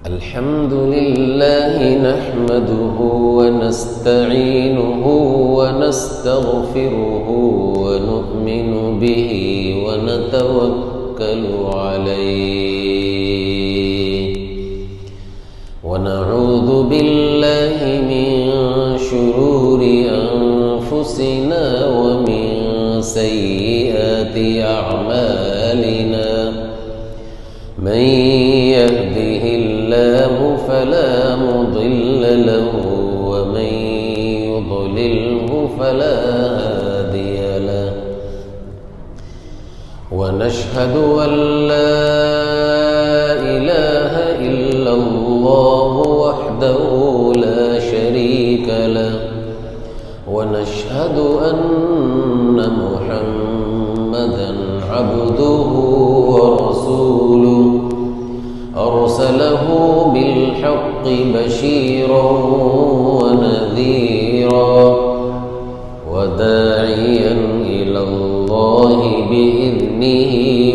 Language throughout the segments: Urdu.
الحمد لله نحمده ونستعينه ونستغفره ونؤمن به ونتوكل عليه ونعوذ بالله من شرور أنفسنا ومن سيئات أعمالنا من يهده الله فلا مضل له ومن يضلله فلا هادي له ونشهد أن لا إله إلا الله وحده لا شريك له ونشهد أن محمدا عبده ورسوله أرسله بالحق بشيرا ونذيرا وداعيا إلى الله بإذنه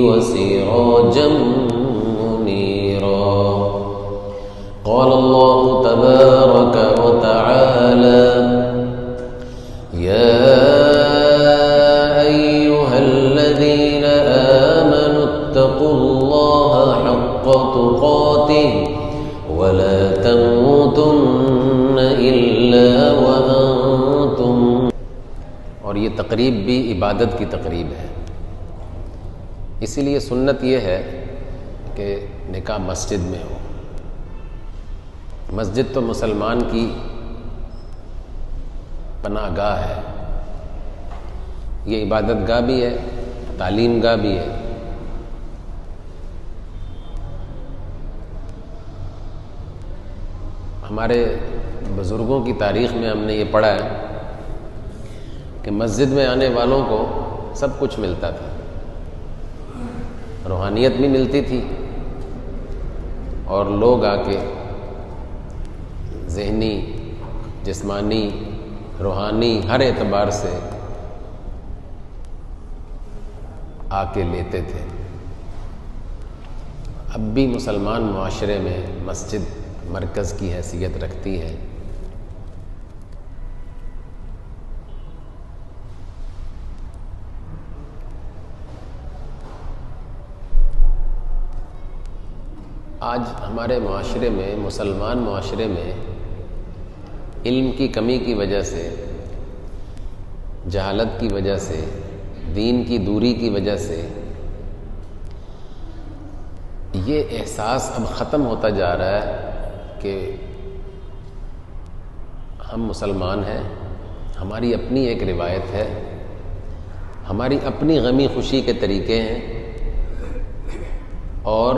وسراجا منيرا قال الله تبارك وتعالى يا أيها الذين آمنوا اتقوا الله حق تقاته ولا تموتن إلا وأنتم. اور یہ تقریب بھی عبادت کی تقریب ہے، اسی لیے سنت یہ ہے کہ نکاح مسجد میں ہو. مسجد تو مسلمان کی پناہ گاہ ہے، یہ عبادت گاہ بھی ہے، تعلیم گاہ بھی ہے. ہمارے بزرگوں کی تاریخ میں ہم نے یہ پڑھا ہے کہ مسجد میں آنے والوں کو سب کچھ ملتا تھا، روحانیت بھی ملتی تھی اور لوگ آ کے ذہنی، جسمانی، روحانی ہر اعتبار سے آ کے لیتے تھے. اب بھی مسلمان معاشرے میں مسجد مرکز کی حیثیت رکھتی ہے. آج ہمارے معاشرے میں، مسلمان معاشرے میں علم کی کمی کی وجہ سے، جہالت کی وجہ سے، دین کی دوری کی وجہ سے یہ احساس اب ختم ہوتا جا رہا ہے کہ ہم مسلمان ہیں، ہماری اپنی ایک روایت ہے، ہماری اپنی غمی خوشی کے طریقے ہیں اور